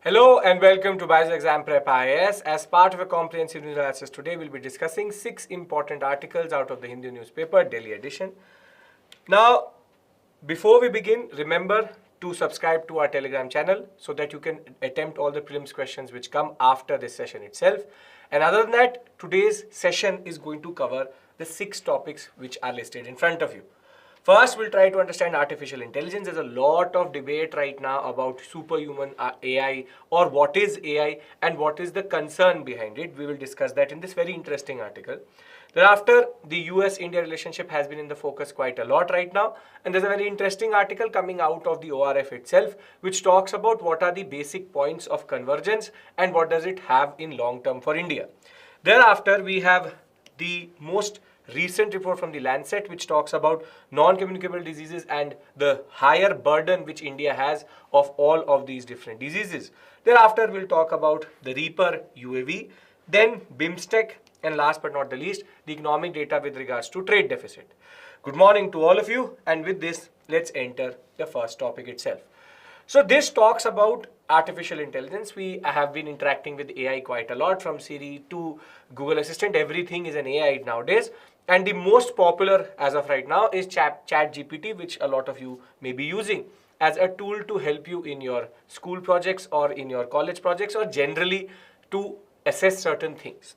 Hello and welcome to BYJU'S Exam Prep IAS. As part of a comprehensive news analysis today, we'll be discussing 6 important articles out of the Hindu Newspaper Delhi edition. Now, before we begin, remember to subscribe to our Telegram channel so that you can attempt all the prelims questions which come after this session itself. And other than that, today's session is going to cover the 6 topics which are listed in front of you. First, we'll try to understand artificial intelligence. There's a lot of debate right now about superhuman AI or what is AI and what is the concern behind it. We will discuss that in this very interesting article. Thereafter, the U.S India relationship has been in the focus quite a lot right now. And there's a very interesting article coming out of the ORF itself, which talks about what are the basic points of convergence and what does it have in long term for India. Thereafter, we have the most recent report from the Lancet, which talks about non-communicable diseases and the higher burden which India has of all of these different diseases. Thereafter, we'll talk about the Reaper UAV, then BIMSTEC, and last but not the least, the economic data with regards to trade deficit. Good morning to all of you, and with this, let's enter the first topic itself. So this talks about artificial intelligence. We have been interacting with AI quite a lot, from Siri to Google Assistant. Everything is an AI nowadays. And the most popular as of right now is ChatGPT, which a lot of you may be using as a tool to help you in your school projects or in your college projects or generally to assess certain things.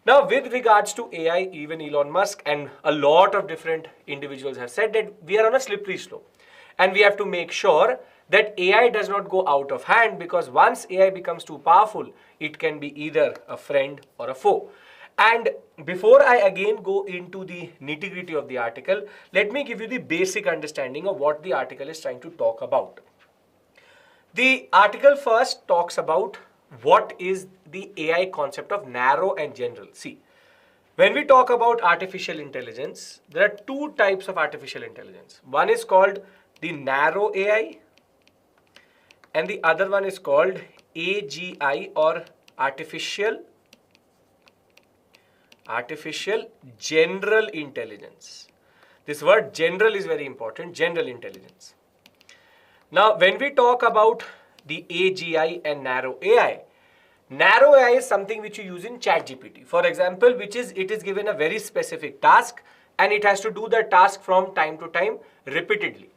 Now, with regards to AI, even Elon Musk and a lot of different individuals have said that we are on a slippery slope and we have to make sure that AI does not go out of hand, because once AI becomes too powerful, it can be either a friend or a foe. And before I again go into the nitty-gritty of the article, let me give you the basic understanding of what the article is trying to talk about. The article first talks about what is the AI concept of narrow and general. See, when we talk about artificial intelligence, there are 2 types of artificial intelligence. One is called the narrow AI and the other one is called AGI, or artificial general intelligence. This word general is very important, general intelligence. Now, when we talk about the AGI and narrow AI is something which you use in ChatGPT. For example, it is given a very specific task and it has to do the task from time to time repeatedly.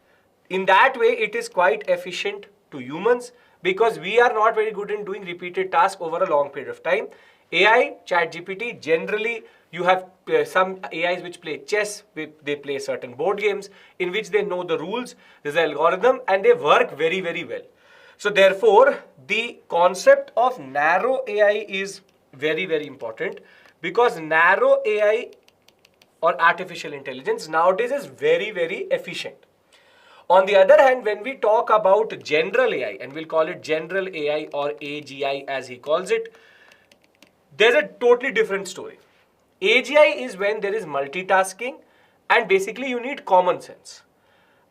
In that way, it is quite efficient to humans because we are not very good in doing repeated tasks over a long period of time. AI, ChatGPT, generally you have some AIs which play chess, they play certain board games in which they know the rules, there's an algorithm and they work very, very well. So therefore, the concept of narrow AI is very, very important, because narrow AI or artificial intelligence nowadays is very, very efficient. On the other hand, when we talk about general AI, and we'll call it general AI or AGI as he calls it, there's a totally different story. AGI is when there is multitasking and basically you need common sense.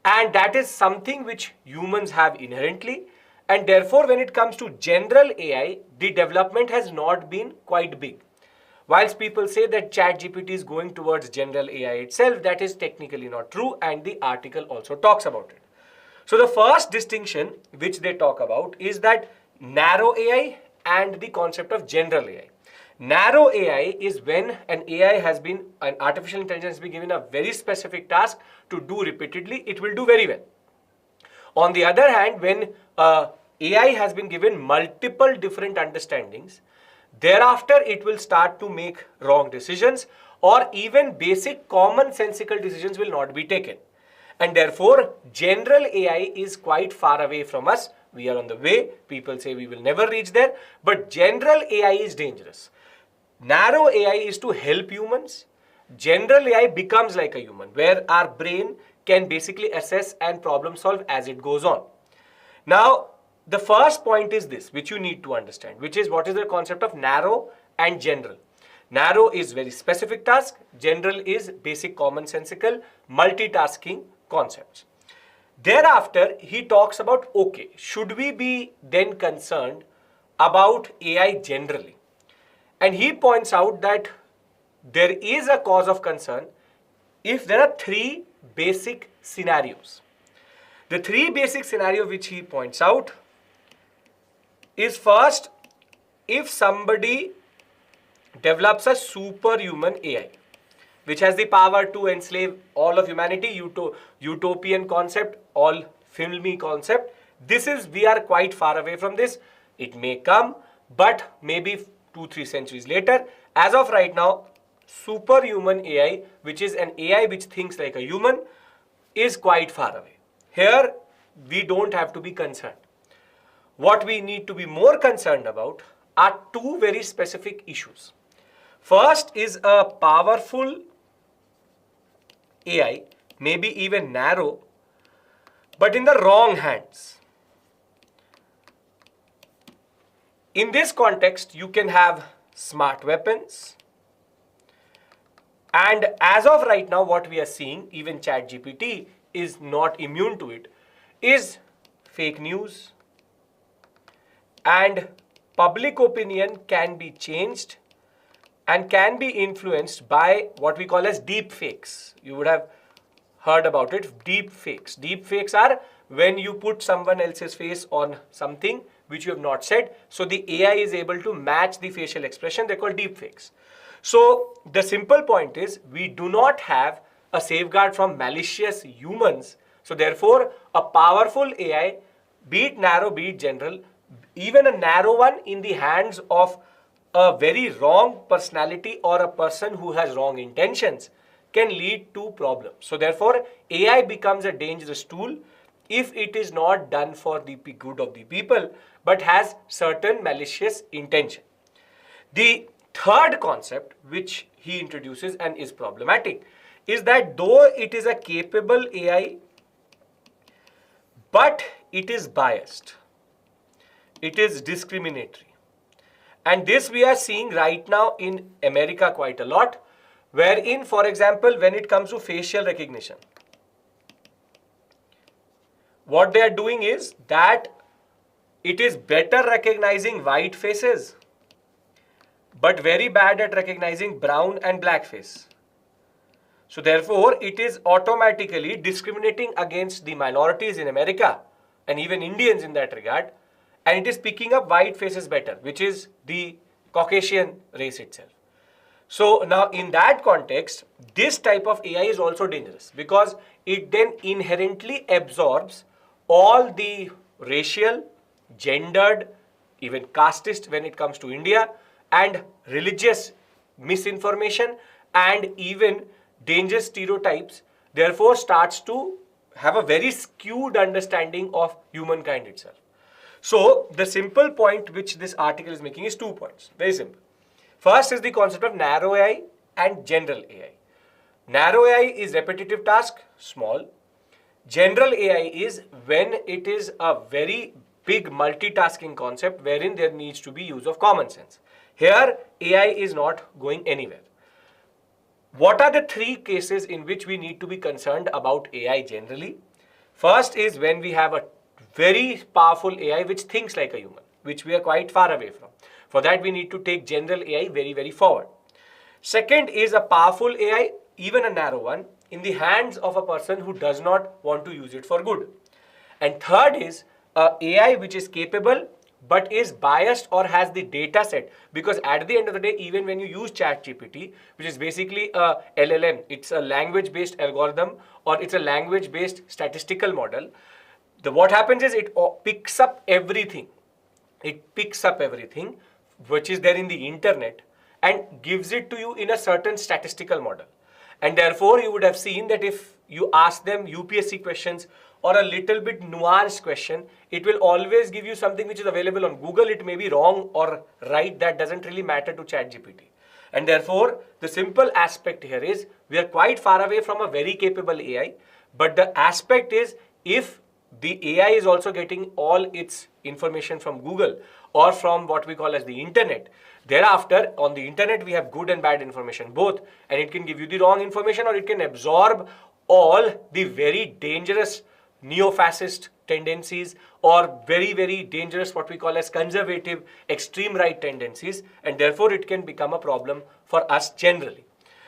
And that is something which humans have inherently. And therefore, when it comes to general AI, the development has not been quite big. Whilst people say that ChatGPT is going towards general AI itself, that is technically not true, and the article also talks about it. So the first distinction which they talk about is that narrow AI and the concept of general AI. Narrow AI is when an artificial intelligence has been given a very specific task to do repeatedly, it will do very well. On the other hand, when AI has been given multiple different understandings, thereafter it will start to make wrong decisions, or even basic commonsensical decisions will not be taken. And therefore, general AI is quite far away from us. We are on the way. People say we will never reach there, but general AI is dangerous. Narrow AI is to help humans. General AI becomes like a human, where our brain can basically assess and problem solve as it goes on. Now, the first point is this, which you need to understand, which is what is the concept of narrow and general. Narrow is very specific task. General is basic commonsensical multitasking concepts. Thereafter, he talks about, okay, should we be then concerned about AI generally? And he points out that there is a cause of concern if there are 3 basic scenarios. The 3 basic scenarios which he points out is first, if somebody develops a superhuman AI, which has the power to enslave all of humanity, utopian concept, all filmy concept. We are quite far away from this. It may come, but maybe 2-3 centuries later. As of right now, superhuman AI, which is an AI which thinks like a human, is quite far away. Here, we don't have to be concerned. What we need to be more concerned about are two very specific issues. First is a powerful AI, maybe even narrow, but in the wrong hands. In this context, you can have smart weapons. And as of right now, what we are seeing, even ChatGPT is not immune to it, is fake news. And public opinion can be changed and can be influenced by what we call as deep fakes. You would have heard about it, deep fakes. Deep fakes are when you put someone else's face on something which you have not said. So the AI is able to match the facial expression. They're called deep fakes. So the simple point is, we do not have a safeguard from malicious humans. So therefore, a powerful AI, be it narrow, be it general, even a narrow one in the hands of a very wrong personality or a person who has wrong intentions, can lead to problems. So therefore, AI becomes a dangerous tool if it is not done for the good of the people, but has certain malicious intention. The third concept which he introduces and is problematic is that though it is a capable AI, but it is biased. It is discriminatory. And this we are seeing right now in America quite a lot, wherein, for example, when it comes to facial recognition, what they are doing is that it is better recognizing white faces, but very bad at recognizing brown and black face. So therefore, it is automatically discriminating against the minorities in America and even Indians in that regard, and it is picking up white faces better, which is the Caucasian race itself. So now in that context, this type of AI is also dangerous because it then inherently absorbs all the racial, gendered, even casteist when it comes to India, and religious misinformation and even dangerous stereotypes, therefore starts to have a very skewed understanding of humankind itself. So the simple point which this article is making is 2 points. Very simple. First is the concept of narrow AI and general AI. Narrow AI is repetitive task, small. General AI is when it is a very big multitasking concept wherein there needs to be use of common sense. Here, AI is not going anywhere. What are the 3 cases in which we need to be concerned about AI generally? First is when we have a very powerful AI which thinks like a human, which we are quite far away from. For that, we need to take general AI very, very forward. Second is a powerful AI, even a narrow one, in the hands of a person who does not want to use it for good. And third is a AI which is capable but is biased or has the data set, because at the end of the day, even when you use ChatGPT, which is basically a LLM, it's a language-based algorithm or it's a language-based statistical model. What happens is it picks up everything. It picks up everything which is there in the internet and gives it to you in a certain statistical model. And therefore, you would have seen that if you ask them UPSC questions or a little bit nuanced question, it will always give you something which is available on Google. It may be wrong or right. That doesn't really matter to ChatGPT. And therefore, the simple aspect here is we are quite far away from a very capable AI. But the aspect is, if the AI is also getting all its information from Google or from what we call as the internet, thereafter on the internet we have good and bad information both, and it can give you the wrong information or it can absorb all the very dangerous neo-fascist tendencies or very, very dangerous what we call as conservative extreme right tendencies, and therefore it can become a problem for us generally.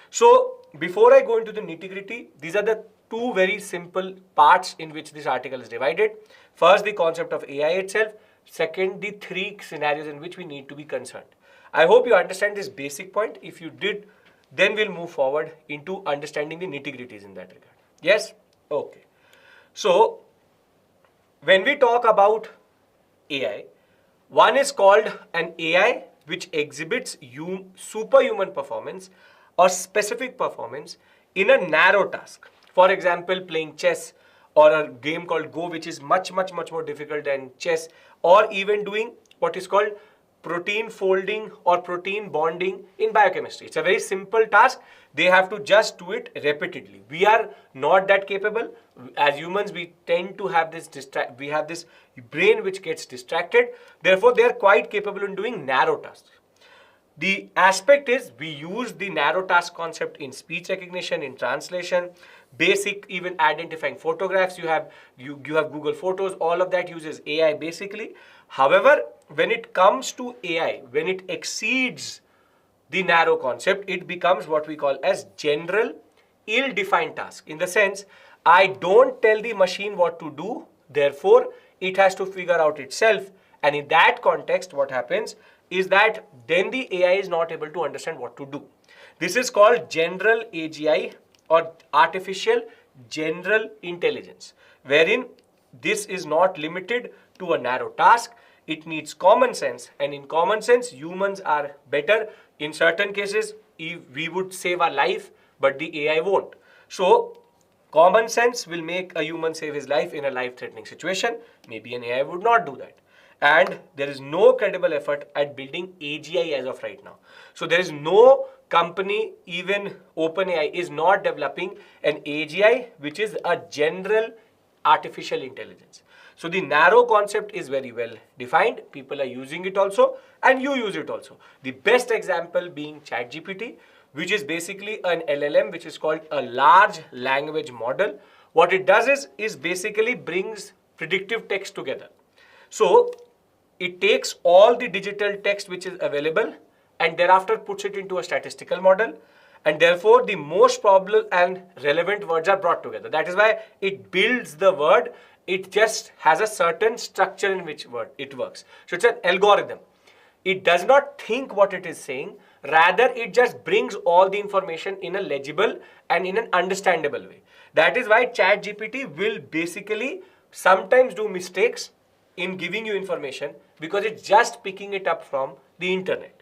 So before I go into the nitty-gritty, these are the 2 very simple parts in which this article is divided. First, the concept of AI itself. second, the three scenarios in which we need to be concerned. I hope you understand this basic point. If you did, then we'll move forward into understanding the nitty-gritties in that regard. Yes? Okay. So, when we talk about AI, one is called an AI which exhibits superhuman performance or specific performance in a narrow task. For example, playing chess or a game called Go, which is much more difficult than chess, or even doing what is called protein folding or protein bonding in biochemistry. It's a very simple task. They have to just do it repeatedly. We are not that capable. As humans, we tend to have this we have this brain which gets distracted. Therefore, they are quite capable in doing narrow tasks. The aspect is we use the narrow task concept in speech recognition, in translation, basic even identifying photographs. You have Google Photos. All of that uses AI basically. However, when it comes to AI, when it exceeds the narrow concept, it becomes what we call as general ill-defined task. In the sense, I don't tell the machine what to do, therefore it has to figure out itself. And in that context, what happens is that then the AI is not able to understand what to do. This is called general AGI or artificial general intelligence, wherein this is not limited to a narrow task. It needs common sense, and in common sense, humans are better. In certain cases, we would save our life, but the AI won't. So, common sense will make a human save his life in a life-threatening situation. Maybe an AI would not do that. And there is no credible effort at building AGI as of right now. So, there is no company, even OpenAI, is not developing an AGI, which is a general artificial intelligence. So the narrow concept is very well defined. People are using it also, and you use it also. The best example being ChatGPT, which is basically an LLM, which is called a large language model. What it does is basically brings predictive text together. So it takes all the digital text which is available and thereafter puts it into a statistical model. And therefore, the most probable and relevant words are brought together. That is why it builds the word. It just has a certain structure in which word it works. So it's an algorithm. It does not think what it is saying. Rather, it just brings all the information in a legible and in an understandable way. That is why ChatGPT will basically sometimes do mistakes in giving you information because it's just picking it up from the internet.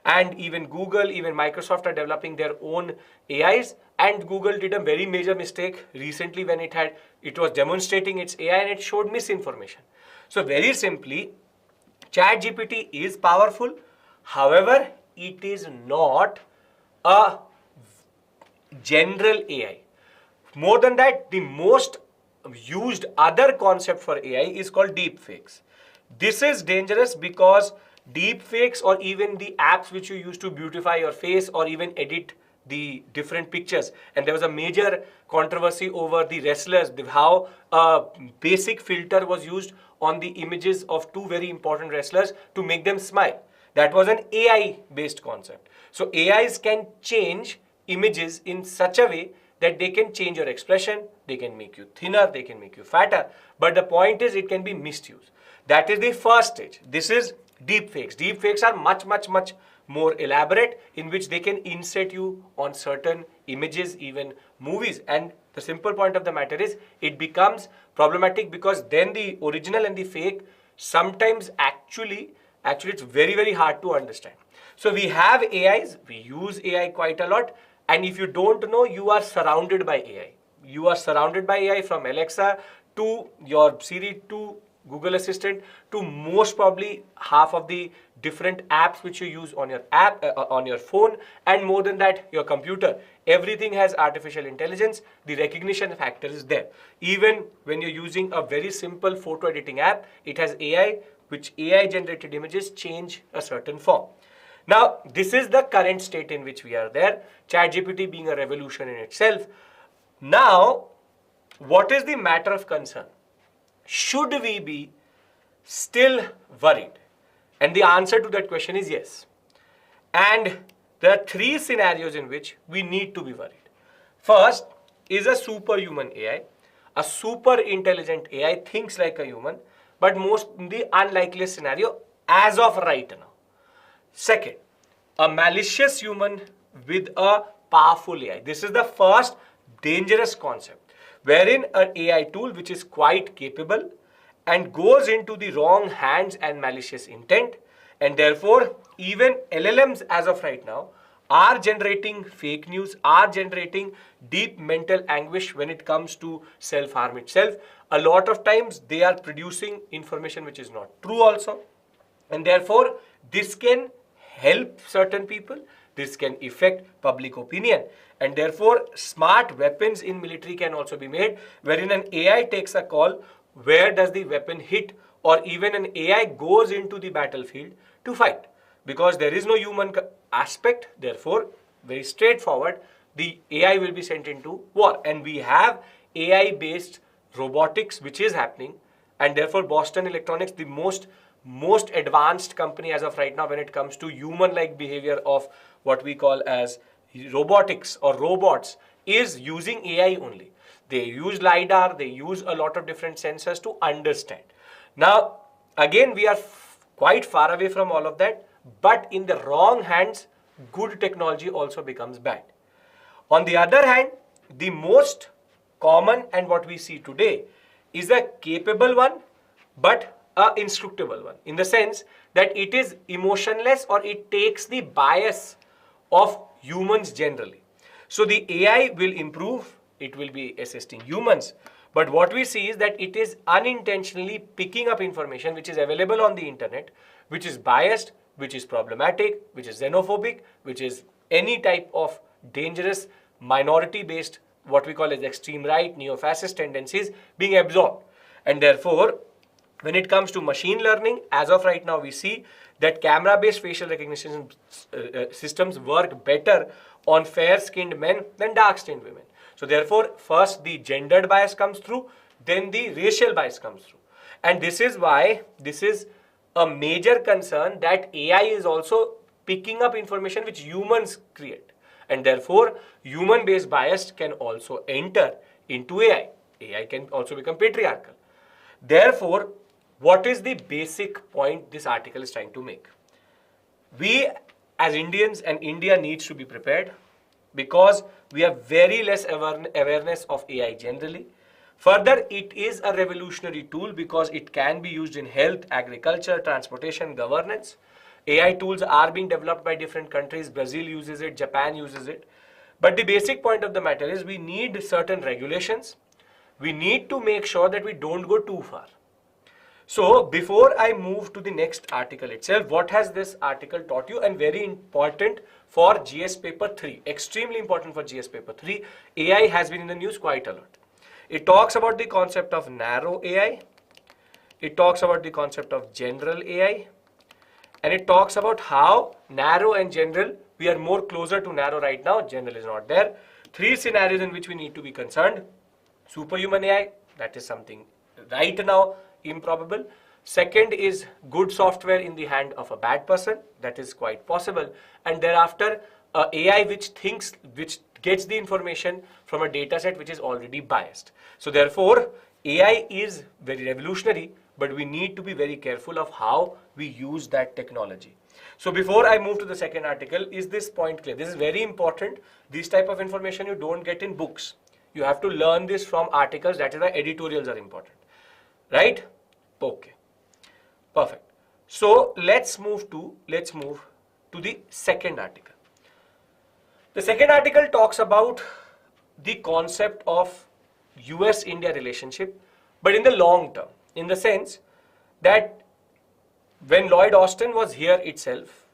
And even Google, even Microsoft are developing their own AIs. And Google did a very major mistake recently when it was demonstrating its AI and it showed misinformation. So very simply, ChatGPT is powerful. However, it is not a general AI. More than that, the most used other concept for AI is called deepfakes. This is dangerous because deepfakes or even the apps which you use to beautify your face or even edit the different pictures. And there was a major controversy over the wrestlers, how a basic filter was used on the images of two very important wrestlers to make them smile. That was an AI-based concept. So AIs can change images in such a way that they can change your expression, they can make you thinner, they can make you fatter. But the point is it can be misused. That is the first stage. This is deepfakes. Deepfakes are much more elaborate, in which they can insert you on certain images, even movies. And the simple point of the matter is it becomes problematic because then the original and the fake sometimes actually it's very hard to understand. So we have AIs, we use AI quite a lot, and if you don't know, you are surrounded by AI. You are surrounded by AI from Alexa to your Siri to Google Assistant to most probably half of the different apps which you use on your on your phone, and more than that, your computer. Everything has artificial intelligence. The recognition factor is there. Even when you're using a very simple photo editing app, it has AI, which AI generated images change a certain form. Now, this is the current state in which we are there. ChatGPT being a revolution in itself. Now, what is the matter of concern? Should we be still worried? And the answer to that question is yes. And there are three scenarios in which we need to be worried. First is a superhuman AI. A super intelligent AI thinks like a human, but most in the unlikeliest scenario as of right now. Second, a malicious human with a powerful AI. This is the first dangerous concept, wherein an AI tool which is quite capable and goes into the wrong hands and malicious intent, and therefore even LLMs as of right now are generating fake news, are generating deep mental anguish when it comes to self-harm itself. A lot of times they are producing information which is not true also, and therefore this can help certain people, this can affect public opinion, and therefore smart weapons in military can also be made, wherein an AI takes a call where does the weapon hit, or even an AI goes into the battlefield to fight, because there is no human aspect. Therefore, very straightforward, the AI will be sent into war, and we have AI based robotics which is happening, and therefore Boston Electronics, the most advanced company as of right now when it comes to human like behavior of what we call as robotics or robots, is using AI only. They use LiDAR, they use a lot of different sensors to understand. Now, again, we are quite far away from all of that, but in the wrong hands, good technology also becomes bad. On the other hand, the most common and what we see today is a capable one, but a instructable one, in the sense that it is emotionless or it takes the bias of humans generally. So the AI will improve, it will be assisting humans, but what we see is that it is unintentionally picking up information which is available on the internet, which is biased, which is problematic, which is xenophobic, which is any type of dangerous minority-based, what we call as extreme right, neo-fascist tendencies being absorbed. And therefore, when it comes to machine learning, as of right now, we see that camera-based facial recognition systems work better on fair-skinned men than dark-skinned women. So therefore, first the gendered bias comes through, then the racial bias comes through. And this is why this is a major concern, that AI is also picking up information which humans create. And therefore, human-based bias can also enter into AI. AI can also become patriarchal. Therefore, what is the basic point this article is trying to make? We as Indians, and India needs to be prepared, because we have very less awareness of AI generally. Further, it is a revolutionary tool because it can be used in health, agriculture, transportation, governance. AI tools are being developed by different countries. Brazil uses it, Japan uses it. But the basic point of the matter is we need certain regulations. We need to make sure that we don't go too far. So before I move to the next article itself, what has this article taught you? And very important for GS paper 3, extremely important for GS paper 3, AI has been in the news quite a lot. It talks about the concept of narrow AI, it talks about the concept of general AI, and it talks about how narrow and general, we are more closer to narrow right now, general is not there. 3 scenarios in which we need to be concerned. Superhuman AI, that is something right now improbable. Second is good software in the hand of a bad person, that is quite possible. And thereafter, AI which gets the information from a data set which is already biased. So therefore, AI is very revolutionary, but we need to be very careful of how we use that technology. So before I move to the second article, is this point clear? This is very important. This type of information you don't get in books. You have to learn this from articles. That is why editorials are important, right? Okay, perfect. So let's move to the second article. The second article talks about the concept of US India relationship, but in the long term, in the sense that when Lloyd Austin was here itself,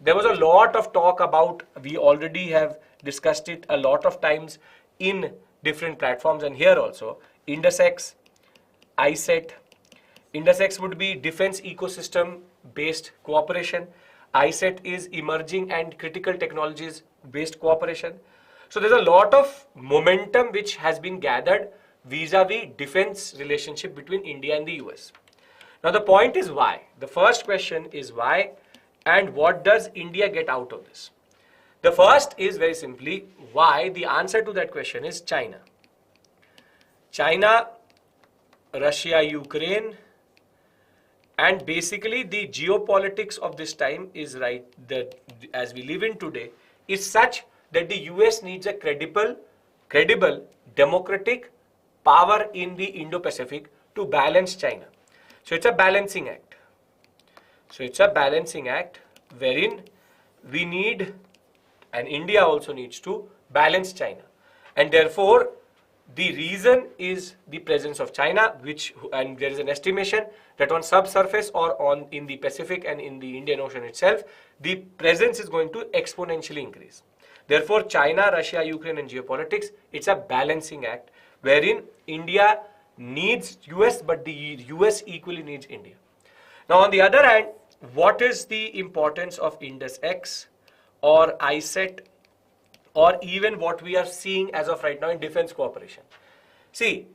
there was a lot of talk about, we already have discussed it a lot of times in different platforms and here also, INDUSX, ISET. INDUSX would be defense ecosystem based cooperation. ISET is emerging and critical technologies based cooperation. So there's a lot of momentum which has been gathered vis-a-vis defense relationship between India and the US. Now the point is why. The first question is why, and what does India get out of this? The first is very simply why. The answer to that question is China. China, Russia, Ukraine, And basically the geopolitics of this time is right, that as we live in today is such that the US needs a credible democratic power in the Indo-Pacific to balance China. So it's a balancing act. So it's a balancing act wherein we need, and India also needs to balance China. And therefore, the reason is the presence of China, and there is an estimation that on subsurface or in the Pacific and in the Indian Ocean itself, the presence is going to exponentially increase. Therefore, China, Russia, Ukraine and geopolitics, it's a balancing act wherein India needs US, but the US equally needs India. Now, on the other hand, what is the importance of Indus X or ISET or even what we are seeing as of right now in defense cooperation? See,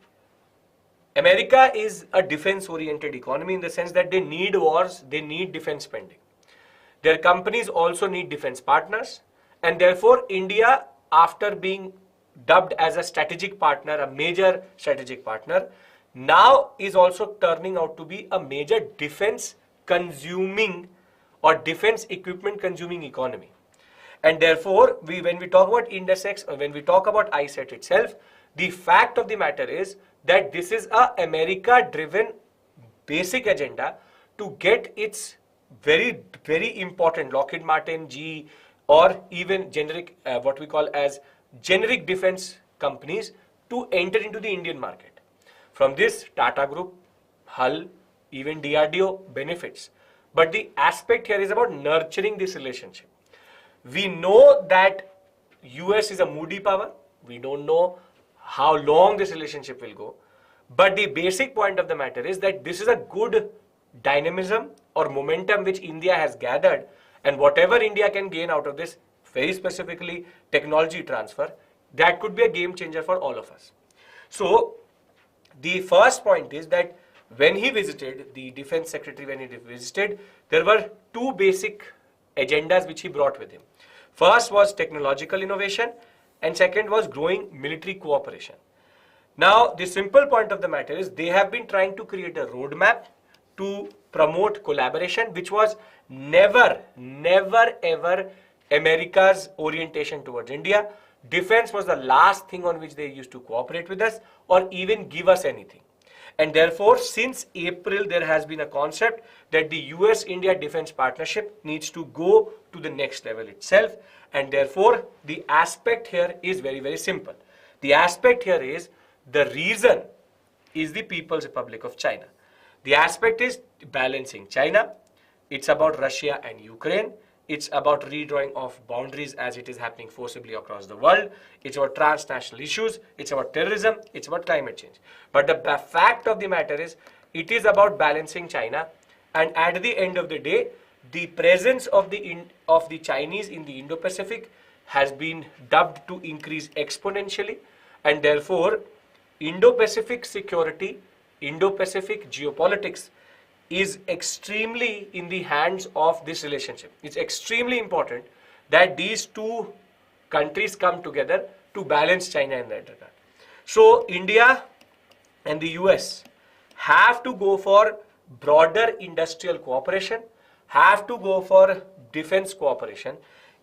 America is a defense-oriented economy in the sense that they need wars, they need defense spending. Their companies also need defense partners, and therefore India, after being dubbed as a strategic partner, a major strategic partner, now is also turning out to be a major defense consuming or defense equipment consuming economy. And therefore, when we talk about Indus X or when we talk about ISET itself, the fact of the matter is that this is a America-driven basic agenda to get its very, very important Lockheed Martin, GE, or even generic, what we call as generic defense companies to enter into the Indian market. From this, Tata Group, Hull, even DRDO benefits. But the aspect here is about nurturing this relationship. We know that US is a moody power. We don't know how long this relationship will go. But the basic point of the matter is that this is a good dynamism or momentum which India has gathered, and whatever India can gain out of this, very specifically technology transfer, that could be a game changer for all of us. So the first point is that when he visited, the defense secretary, when he visited, there were two basic agendas which he brought with him. First was technological innovation and second was growing military cooperation. Now, the simple point of the matter is they have been trying to create a roadmap to promote collaboration, which was never ever America's orientation towards India. Defense was the last thing on which they used to cooperate with us or even give us anything. And therefore, since April, there has been a concept that the US India defense partnership needs to go to the next level itself. And therefore, the aspect here is very, very simple. The aspect here is the reason is the People's Republic of China. The aspect is balancing China. It's about Russia and Ukraine. It's about redrawing of boundaries as it is happening forcibly across the world. It's about transnational issues. It's about terrorism. It's about climate change. But the fact of the matter is, it is about balancing China. And at the end of the day, the presence of the Chinese in the Indo-Pacific has been dubbed to increase exponentially. And therefore, Indo-Pacific security, Indo-Pacific geopolitics is extremely in the hands of this relationship. It's extremely important that these two countries come together to balance China in that regard. So India and the US have to go for broader industrial cooperation, have to go for defense cooperation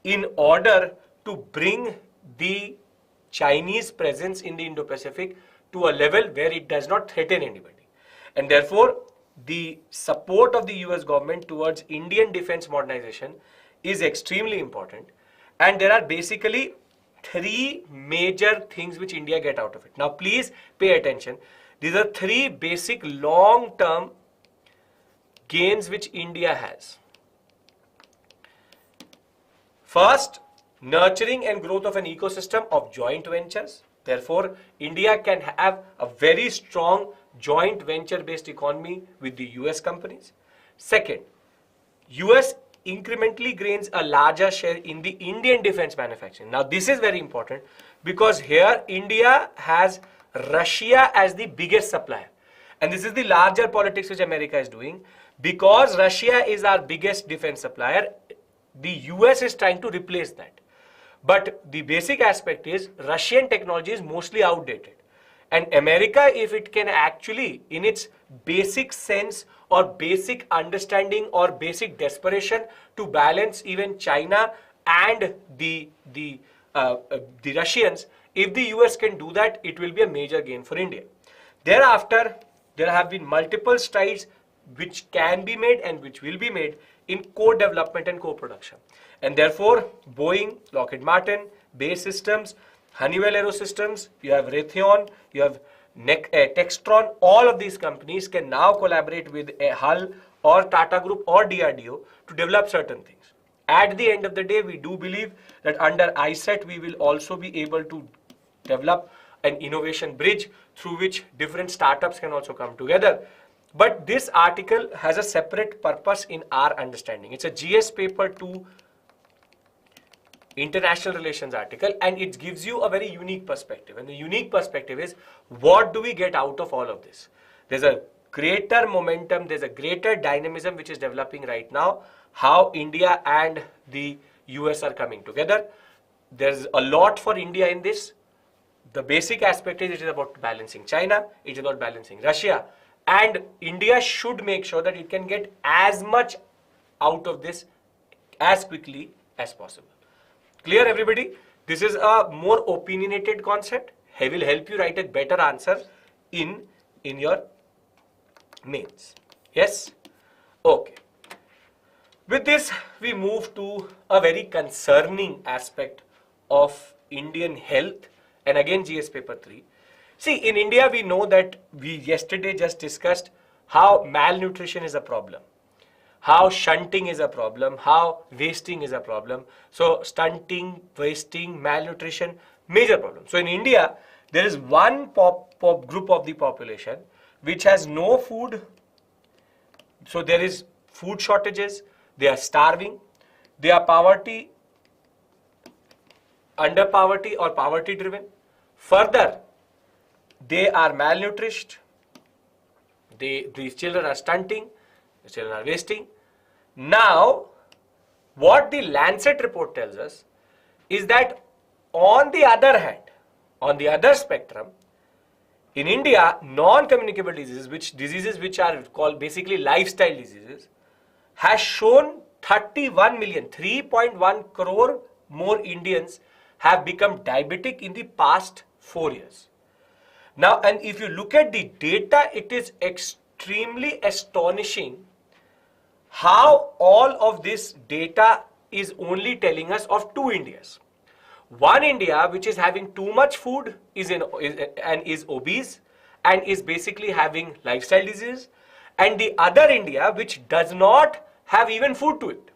in order to bring the Chinese presence in the Indo-Pacific to a level where it does not threaten anybody. And therefore, the support of the US government towards Indian defense modernization is extremely important. And there are basically three major things which India get out of it. Now, please pay attention. These are three basic long-term gains which India has. First, nurturing and growth of an ecosystem of joint ventures. Therefore, India can have a very strong joint venture-based economy with the US companies. Second, US incrementally gains a larger share in the Indian defense manufacturing. Now, this is very important because here India has Russia as the biggest supplier. And this is the larger politics which America is doing. Because Russia is our biggest defense supplier, the US is trying to replace that. But the basic aspect is Russian technology is mostly outdated. And America, if it can actually, in its basic sense or basic understanding or basic desperation to balance even China and the Russians, if the US can do that, it will be a major gain for India. Thereafter, there have been multiple strides which can be made and which will be made in co-development and co-production. And therefore, Boeing, Lockheed Martin, BAE Systems, Honeywell Aerosystems, you have Raytheon, you have Textron, all of these companies can now collaborate with a Hull or Tata Group or DRDO to develop certain things. At the end of the day, we do believe that under ISET, we will also be able to develop an innovation bridge through which different startups can also come together. But this article has a separate purpose in our understanding. It's a GS paper 2 international relations article, and it gives you a very unique perspective. And the unique perspective is, what do we get out of all of this? There's a greater momentum, there's a greater dynamism which is developing right now, how India and the US are coming together. There's a lot for India in this. The basic aspect is it is about balancing China, it is about balancing Russia, and India should make sure that it can get as much out of this as quickly as possible. Clear, everybody? This is a more opinionated concept. It will help you write a better answer in your mains. Yes? Okay. With this, we move to a very concerning aspect of Indian health, and again GS paper 3. See, in India, we know that we yesterday just discussed how malnutrition is a problem, how shunting is a problem, how wasting is a problem. So stunting, wasting, malnutrition, major problem. So in India, there is one group of the population which has no food. So there is food shortages, they are starving, they are poverty, under poverty or poverty driven. Further, they are malnourished, these children are stunting, the children are wasting. Now, what the Lancet report tells us is that on the other hand, on the other spectrum, in India, non-communicable diseases which are called basically lifestyle diseases, has shown 31 million, 3.1 crore more Indians have become diabetic in the past 4 years. Now, and if you look at the data, it is extremely astonishing how all of this data is only telling us of two Indias. One India which is having too much food is obese and is basically having lifestyle disease, and the other India which does not have even food to eat.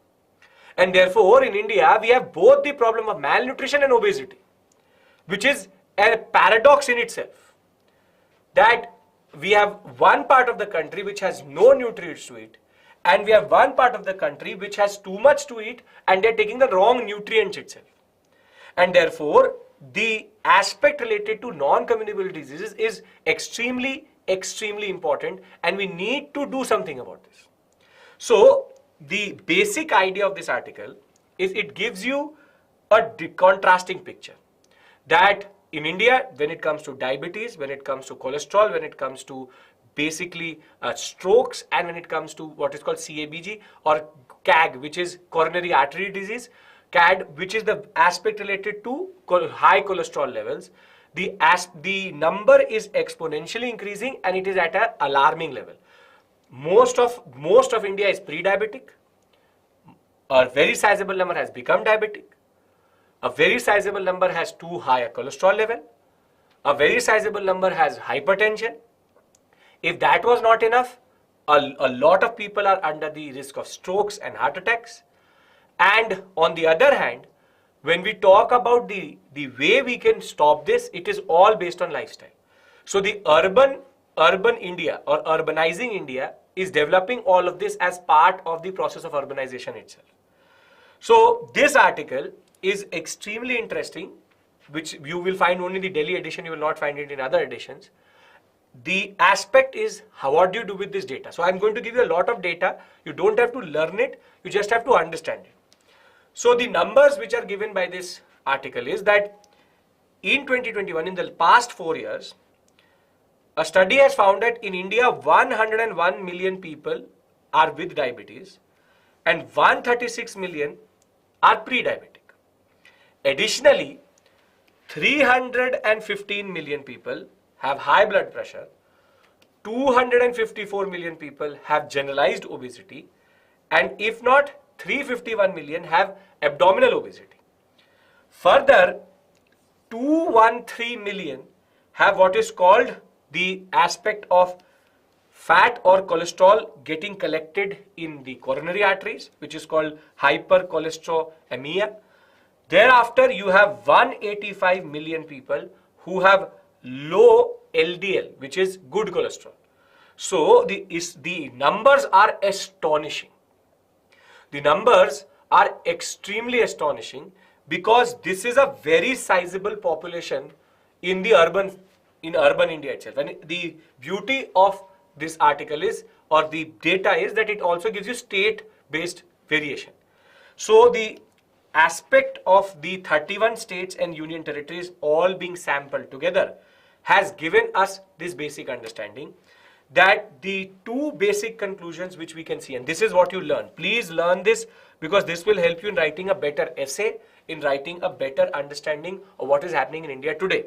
And therefore, in India, we have both the problem of malnutrition and obesity, which is a paradox in itself. That we have one part of the country which has no nutrients to eat, and we have one part of the country which has too much to eat, and they're taking the wrong nutrients itself. And therefore, the aspect related to non-communicable diseases is extremely, extremely important, and we need to do something about this. So, the basic idea of this article is it gives you a contrasting picture that in India, when it comes to diabetes, when it comes to cholesterol, when it comes to basically strokes, and when it comes to what is called CABG or CAG, which is coronary artery disease, CAD, which is the aspect related to high cholesterol levels, the number is exponentially increasing and it is at an alarming level. Most of India is pre-diabetic. A very sizable number has become diabetic. A very sizable number has too high a cholesterol level. A very sizable number has hypertension. If that was not enough, a lot of people are under the risk of strokes and heart attacks. And on the other hand, when we talk about the way we can stop this, it is all based on lifestyle. So the urban India or urbanizing India is developing all of this as part of the process of urbanization itself. So this article is extremely interesting, which you will find only in the Delhi edition, you will not find it in other editions. The aspect is what do you do with this data? So I'm going to give you a lot of data. You don't have to learn it, you just have to understand it. So the numbers which are given by this article is that in 2021, in the past 4 years, a study has found that in India, 101 million people are with diabetes and 136 million are pre-diabetic. Additionally, 315 million people have high blood pressure, 254 million people have generalized obesity, and if not, 351 million have abdominal obesity. Further, 213 million have what is called the aspect of fat or cholesterol getting collected in the coronary arteries, which is called hypercholesterolemia. Thereafter, you have 185 million people who have low LDL, which is good cholesterol. So the numbers are astonishing. The numbers are extremely astonishing because this is a very sizable population in the urban India itself. And the beauty of this article is, or the data is, that it also gives you state-based variation. So the aspect of the 31 states and union territories all being sampled together has given us this basic understanding that the two basic conclusions which we can see, and this is what you learn. Please learn this because this will help you in writing a better essay, in writing a better understanding of what is happening in India today.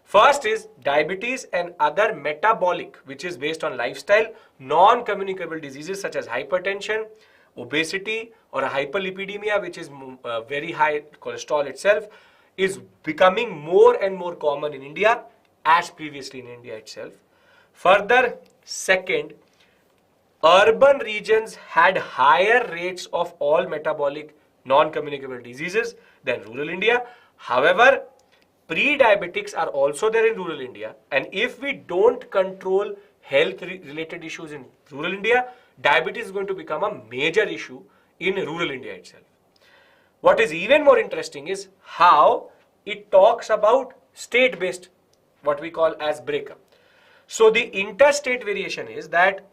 First is diabetes and other metabolic, which is based on lifestyle, non-communicable diseases such as hypertension, obesity or a hyperlipidemia, which is very high cholesterol itself, is becoming more and more common in India as previously in India itself. Further, second, urban regions had higher rates of all metabolic non-communicable diseases than rural India. However, pre-diabetics are also there in rural India, and if we don't control health-related issues in rural India, diabetes is going to become a major issue in rural India itself. What is even more interesting is how it talks about state-based, what we call as breakup. So the interstate variation is that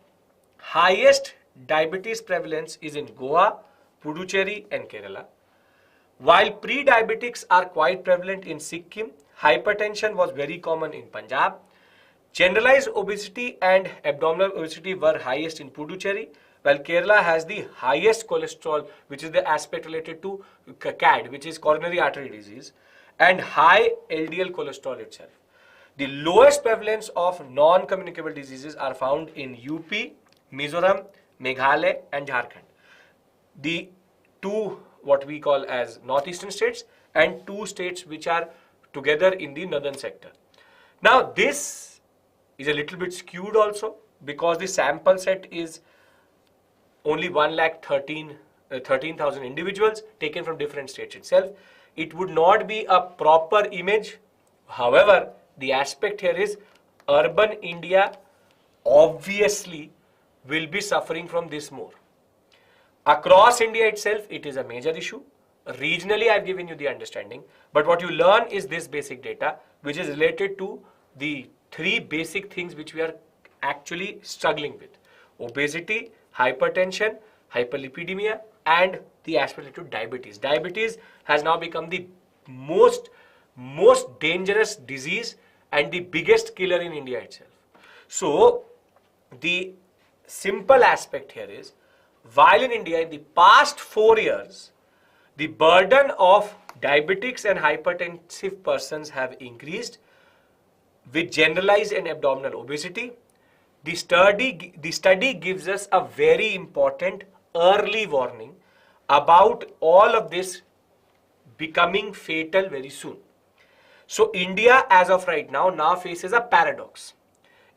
highest diabetes prevalence is in Goa, Puducherry and Kerala. While pre-diabetics are quite prevalent in Sikkim, hypertension was very common in Punjab. Generalized obesity and abdominal obesity were highest in Puducherry, while Kerala has the highest cholesterol, which is the aspect related to CAD, which is coronary artery disease, and high LDL cholesterol itself. The lowest prevalence of non-communicable diseases are found in UP, Mizoram, Meghalaya and Jharkhand. The two what we call as northeastern states and two states which are together in the northern sector. Now this is a little bit skewed also because the sample set is only 1,13,000 individuals taken from different states itself. It would not be a proper image. However, the aspect here is urban India obviously will be suffering from this more. Across India itself, it is a major issue. Regionally, I've given you the understanding. But what you learn is this basic data, which is related to the three basic things which we are actually struggling with. Obesity, hypertension, hyperlipidemia, and the aspect to diabetes. Diabetes has now become the most dangerous disease and the biggest killer in India itself. So, the simple aspect here is, while in India in the past 4 years, the burden of diabetics and hypertensive persons have increased with generalized and abdominal obesity. The study gives us a very important early warning about all of this becoming fatal very soon. So India as of right now faces a paradox.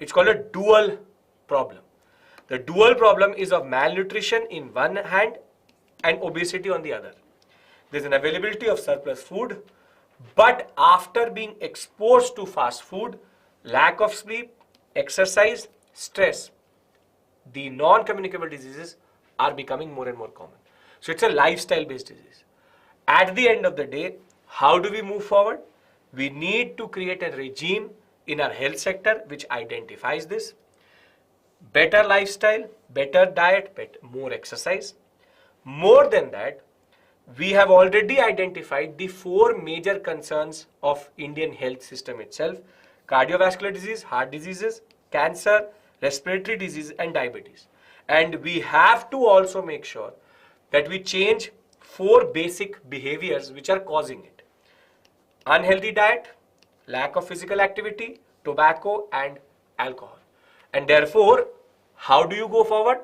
It's called a dual problem. The dual problem is of malnutrition in one hand and obesity on the other. There's an availability of surplus food, but after being exposed to fast food, lack of sleep, exercise, stress, the non-communicable diseases are becoming more and more common. So it's a lifestyle-based disease. At the end of the day, how do we move forward? We need to create a regime in our health sector which identifies this. Better lifestyle, better diet, more exercise. More than that, we have already identified the 4 major concerns of Indian health system itself: cardiovascular disease, heart diseases, cancer, respiratory disease and diabetes. And we have to also make sure that we change 4 basic behaviors which are causing it. Unhealthy diet, lack of physical activity, tobacco and alcohol. And therefore, how do you go forward?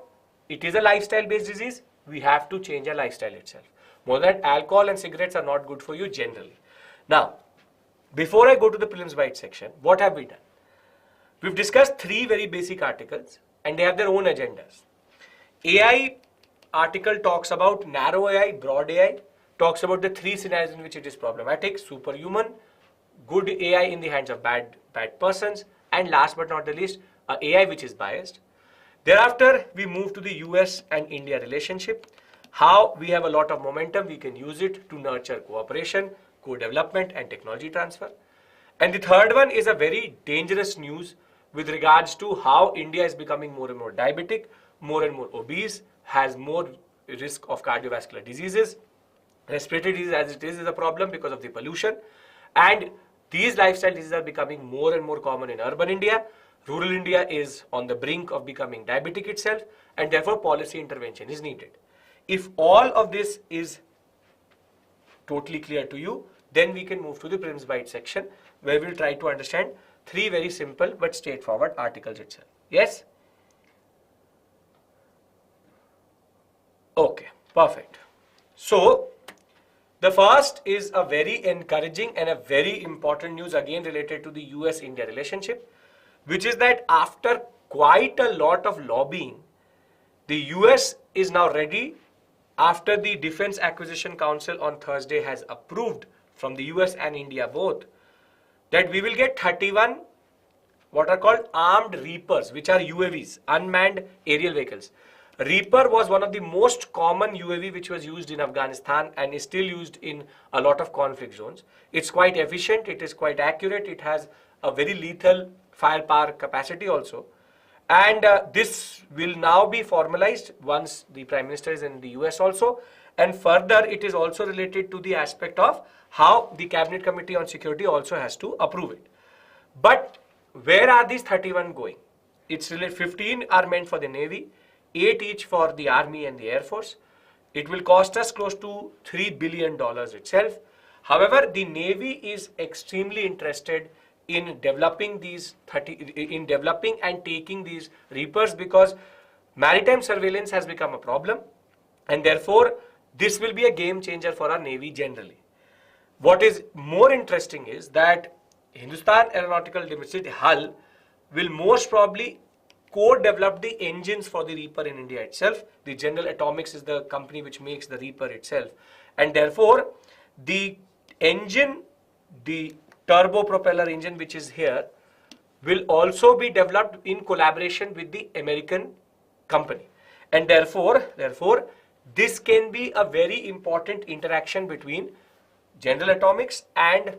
It is a lifestyle-based disease. We have to change our lifestyle itself. More than alcohol and cigarettes are not good for you generally. Now, before I go to the Prelims Bytes section, what have we done? We've discussed 3 very basic articles and they have their own agendas. AI article talks about narrow AI, broad AI, talks about the 3 scenarios in which it is problematic, superhuman, good AI in the hands of bad persons, and last but not the least, AI which is biased. Thereafter, we move to the US and India relationship, how we have a lot of momentum, we can use it to nurture cooperation, co-development and technology transfer. And the third one is a very dangerous news with regards to how India is becoming more and more diabetic, more and more obese, has more risk of cardiovascular diseases. Respiratory disease as it is a problem because of the pollution. And these lifestyle diseases are becoming more and more common in urban India. Rural India is on the brink of becoming diabetic itself, and therefore policy intervention is needed. If all of this is totally clear to you, then we can move to the Prelims Bytes section where we'll try to understand 3 very simple but straightforward articles itself. Yes? Okay, perfect. So, the first is a very encouraging and a very important news again related to the US-India relationship, which is that after quite a lot of lobbying, the US is now ready after the Defense Acquisition Council on Thursday has approved from the US and India both that we will get 31 what are called armed Reapers, which are UAVs, unmanned aerial vehicles. Reaper was one of the most common UAV which was used in Afghanistan and is still used in a lot of conflict zones. It's quite efficient, it is quite accurate, it has a very lethal firepower capacity also. And this will now be formalized once the Prime Minister is in the US also. And further, it is also related to the aspect of how the Cabinet Committee on Security also has to approve it. But where are these 31 going? It's really 15 are meant for the Navy, 8 each for the Army and the Air Force. It will cost us close to $3 billion itself. However, the Navy is extremely interested in developing these developing and taking these Reapers because maritime surveillance has become a problem, and therefore this will be a game changer for our Navy generally. What is more interesting is that Hindustan Aeronautical Limited, HAL, will most probably co-develop the engines for the Reaper in India itself. The General Atomics is the company which makes the Reaper itself, and therefore the engine, the turbo propeller engine which is here, will also be developed in collaboration with the American company, and therefore this can be a very important interaction between General Atomics and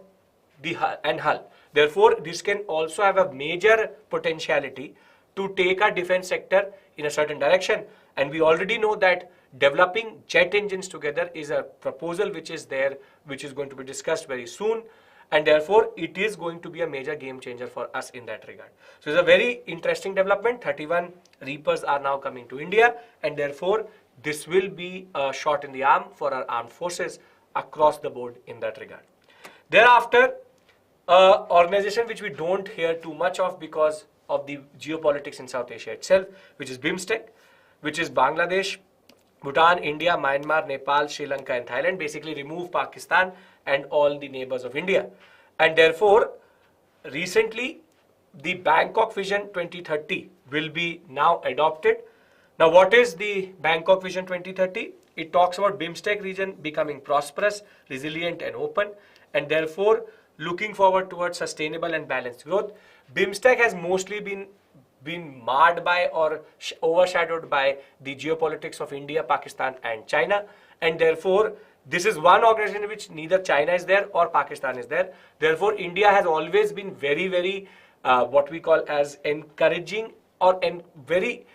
the HAL. Therefore, this can also have a major potentiality to take our defense sector in a certain direction. And we already know that developing jet engines together is a proposal which is there, which is going to be discussed very soon. And therefore, it is going to be a major game changer for us in that regard. So, it's a very interesting development. 31 Reapers are now coming to India, and therefore, this will be a shot in the arm for our armed forces across the board in that regard. Thereafter, organization which we don't hear too much of because of the geopolitics in South Asia itself, which is BIMSTEC, which is Bangladesh, Bhutan, India, Myanmar, Nepal, Sri Lanka and Thailand, basically remove Pakistan and all the neighbors of India. And therefore, recently, the Bangkok Vision 2030 will be now adopted. Now, what is the Bangkok Vision 2030? It talks about BIMSTEC region becoming prosperous, resilient and open, and therefore looking forward towards sustainable and balanced growth. BIMSTEC has mostly been marred by or overshadowed by the geopolitics of India, Pakistan and China, and therefore this is one organization in which neither China is there or Pakistan is there. Therefore, India has always been very what we call as encouraging or very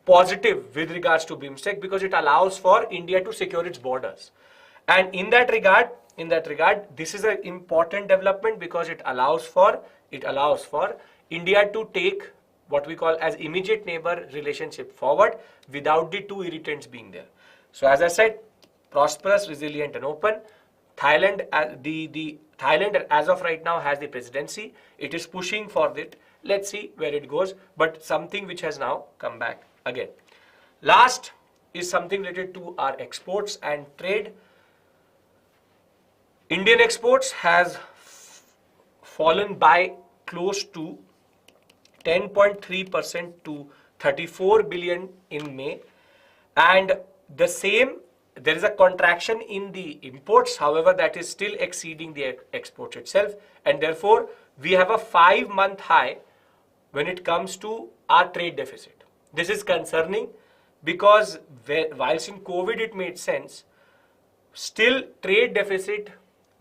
positive with regards to BIMSTEC because it allows for India to secure its borders. And in that regard, this is an important development because it allows for India to take what we call as immediate neighbor relationship forward without the two irritants being there. So as I said, prosperous, resilient and open. Thailand, Thailand as of right now has the presidency. It is pushing for it. Let's see where it goes, but something which has now come back again. Last is something related to our exports and trade. Indian exports has fallen by close to 10.3% to 34 billion in May, and the same, there is a contraction in the imports, however that is still exceeding the exports itself, and therefore we have a 5-month high when it comes to our trade deficit. This is concerning because whilst in COVID it made sense, still trade deficit,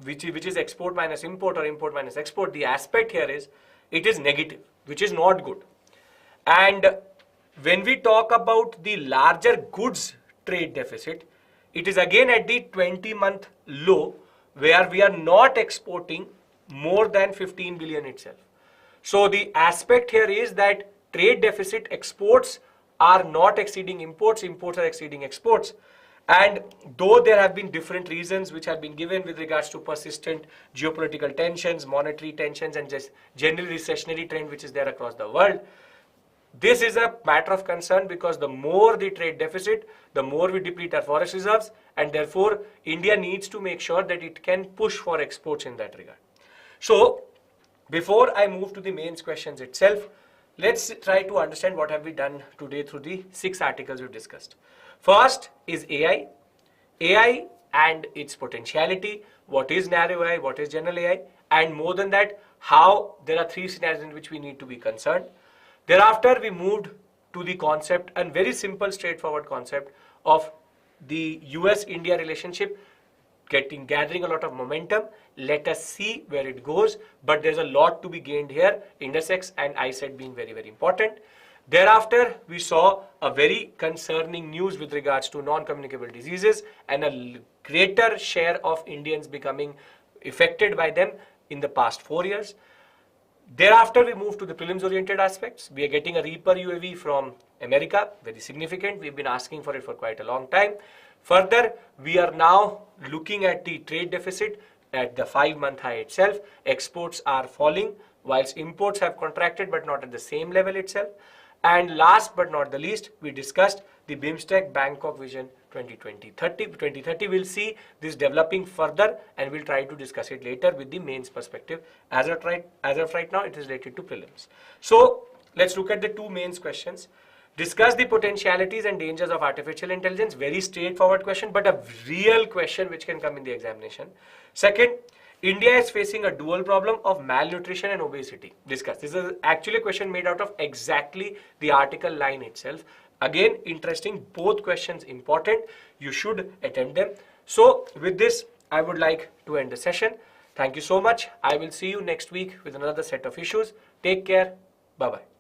which is export minus import or import minus export, the aspect here is it is negative, which is not good. And when we talk about the larger goods trade deficit, it is again at the 20-month low where we are not exporting more than 15 billion itself. So the aspect here is that trade deficit, exports are not exceeding imports, imports are exceeding exports. And though there have been different reasons which have been given with regards to persistent geopolitical tensions, monetary tensions and just general recessionary trend which is there across the world, this is a matter of concern because the more the trade deficit, the more we deplete our forex reserves, and therefore India needs to make sure that it can push for exports in that regard. So before I move to the mains questions itself, let's try to understand what have we done today through the 6 articles we've discussed. First is AI and its potentiality, what is narrow AI, what is general AI, and more than that, how there are 3 scenarios in which we need to be concerned. Thereafter, we moved to the concept, and very simple, straightforward concept of the US India relationship gathering a lot of momentum. Let us see where it goes, but there's a lot to be gained here, intersex and ISET being very, very important. Thereafter, we saw a very concerning news with regards to non-communicable diseases and a greater share of Indians becoming affected by them in the past 4 years. Thereafter, we move to the prelims-oriented aspects. We are getting a Reaper UAV from America, very significant. We've been asking for it for quite a long time. Further, we are now looking at the trade deficit at the 5-month high itself. Exports are falling, whilst imports have contracted, but not at the same level itself. And last but not the least, we discussed the BIMSTEC Bangkok Vision 2030. We'll see this developing further and we'll try to discuss it later with the mains perspective. As of right now, it is related to prelims. So let's look at the 2 mains questions. Discuss the potentialities and dangers of artificial intelligence. Very straightforward question, but a real question which can come in the examination. Second, India is facing a dual problem of malnutrition and obesity. Discuss. This is actually a question made out of exactly the article line itself. Again, interesting, both questions important. You should attempt them. So with this, I would like to end the session. Thank you so much. I will see you next week with another set of issues. Take care. Bye-bye.